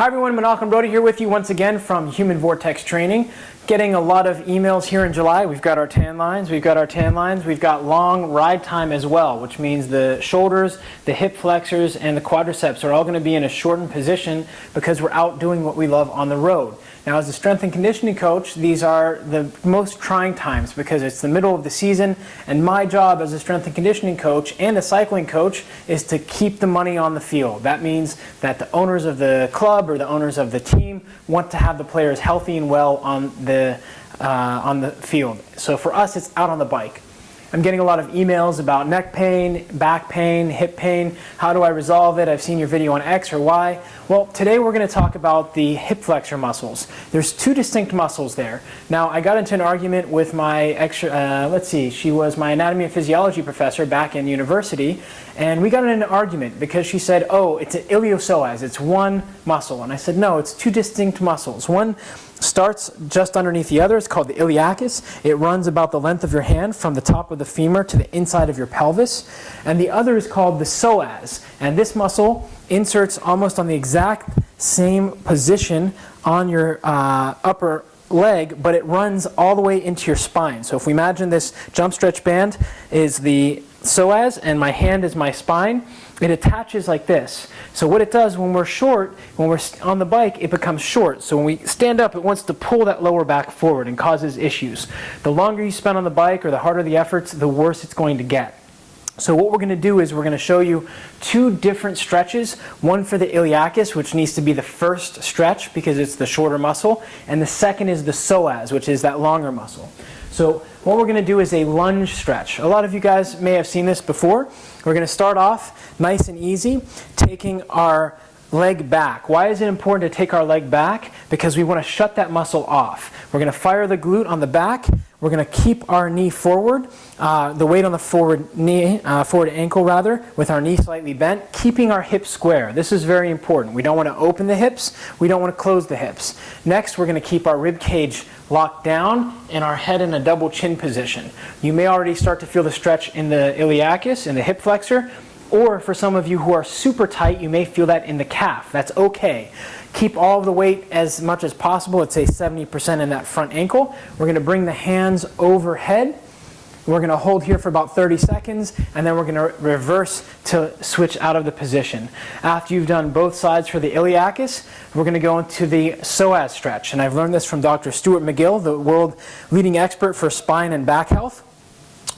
Hi everyone, Malcolm Brody here with you once again from Human Vortex Training. Getting a lot of emails here in July. We've got our tan lines, we've got long ride time as well, which means the shoulders, the hip flexors, and the quadriceps are all going to be in a shortened position because we're out doing what we love on the road. Now, as a strength and conditioning coach, these are the most trying times because it's the middle of the season, and my job as a strength and conditioning coach and a cycling coach is to keep the money on the field. That means that the owners of the club or the owners of the team want to have the players healthy and well on the field. So for us, it's out on the bike. I'm getting a lot of emails about neck pain, back pain, hip pain. How do I resolve it? I've seen your video on X or Y. Well, today we're going to talk about the hip flexor muscles. There's two distinct muscles there. Now, I got into an argument with my she was my anatomy and physiology professor back in university, and we got in an argument because she said, oh, it's an iliopsoas, it's one muscle. And I said, no, it's two distinct muscles. One starts just underneath the other. It's called the iliacus. It runs about the length of your hand from the top of the femur to the inside of your pelvis. And the other is called the psoas. And this muscle inserts almost on the exact same position on your upper leg, but it runs all the way into your spine. So if we imagine this jump stretch band is the psoas and my hand is my spine, it attaches like this. So what it does when we're short, when we're on the bike, it becomes short. So when we stand up, it wants to pull that lower back forward and causes issues. The longer you spend on the bike or the harder the efforts, the worse it's going to get. So what we're going to do is we're going to show you two different stretches, one for the iliacus, which needs to be the first stretch because it's the shorter muscle, and the second is the psoas, which is that longer muscle. So what we're going to do is a lunge stretch. A lot of you guys may have seen this before. We're going to start off nice and easy, taking our leg back. Why is it important to take our leg back? Because we want to shut that muscle off. We're going to fire the glute on the back. We're going to keep our knee forward, the weight on the forward knee, forward ankle rather, with our knee slightly bent, keeping our hips square. This is very important. We don't want to open the hips. We don't want to close the hips. Next, we're going to keep our rib cage locked down and our head in a double chin position. You may already start to feel the stretch in the iliacus, in the hip flexor, or for some of you who are super tight, you may feel that in the calf. That's okay. Keep all of the weight as much as possible. Let's say 70% in that front ankle. We're going to bring the hands overhead. We're going to hold here for about 30 seconds, and then we're going to reverse to switch out of the position. After you've done both sides for the iliacus, we're going to go into the psoas stretch. And I've learned this from Dr. Stuart McGill, the world leading expert for spine and back health.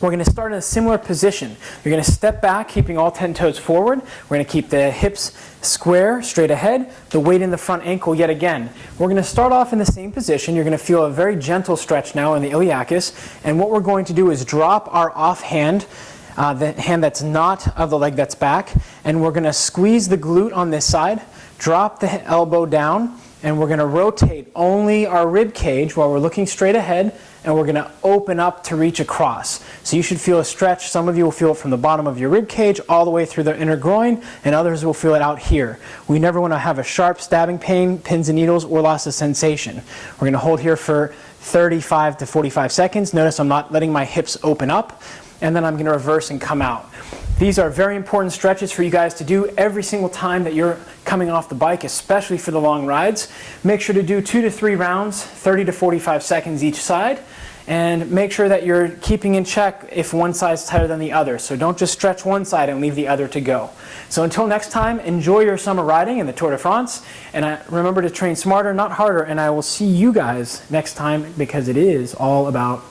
We're going to start in a similar position. You're going to step back, keeping all 10 toes forward. We're going to keep the hips square, straight ahead, the weight in the front ankle yet again. We're going to start off in the same position. You're going to feel a very gentle stretch now in the iliacus. And what we're going to do is drop our offhand, the hand that's not of the leg that's back, and we're going to squeeze the glute on this side, drop the elbow down, and we're going to rotate only our rib cage while we're looking straight ahead, and we're going to open up to reach across. So you should feel a stretch. Some of you will feel it from the bottom of your rib cage all the way through the inner groin, and others will feel it out here. We never want to have a sharp stabbing pain, pins and needles, or loss of sensation. We're going to hold here for 35 to 45 seconds. Notice I'm not letting my hips open up, and then I'm going to reverse and come out. These are very important stretches for you guys to do every single time that you're coming off the bike, especially for the long rides. Make sure to do 2 to 3 rounds, 30 to 45 seconds each side, and make sure that you're keeping in check if one side's tighter than the other. So don't just stretch one side and leave the other to go. So until next time, enjoy your summer riding in the Tour de France, and remember to train smarter, not harder, and I will see you guys next time because it is all about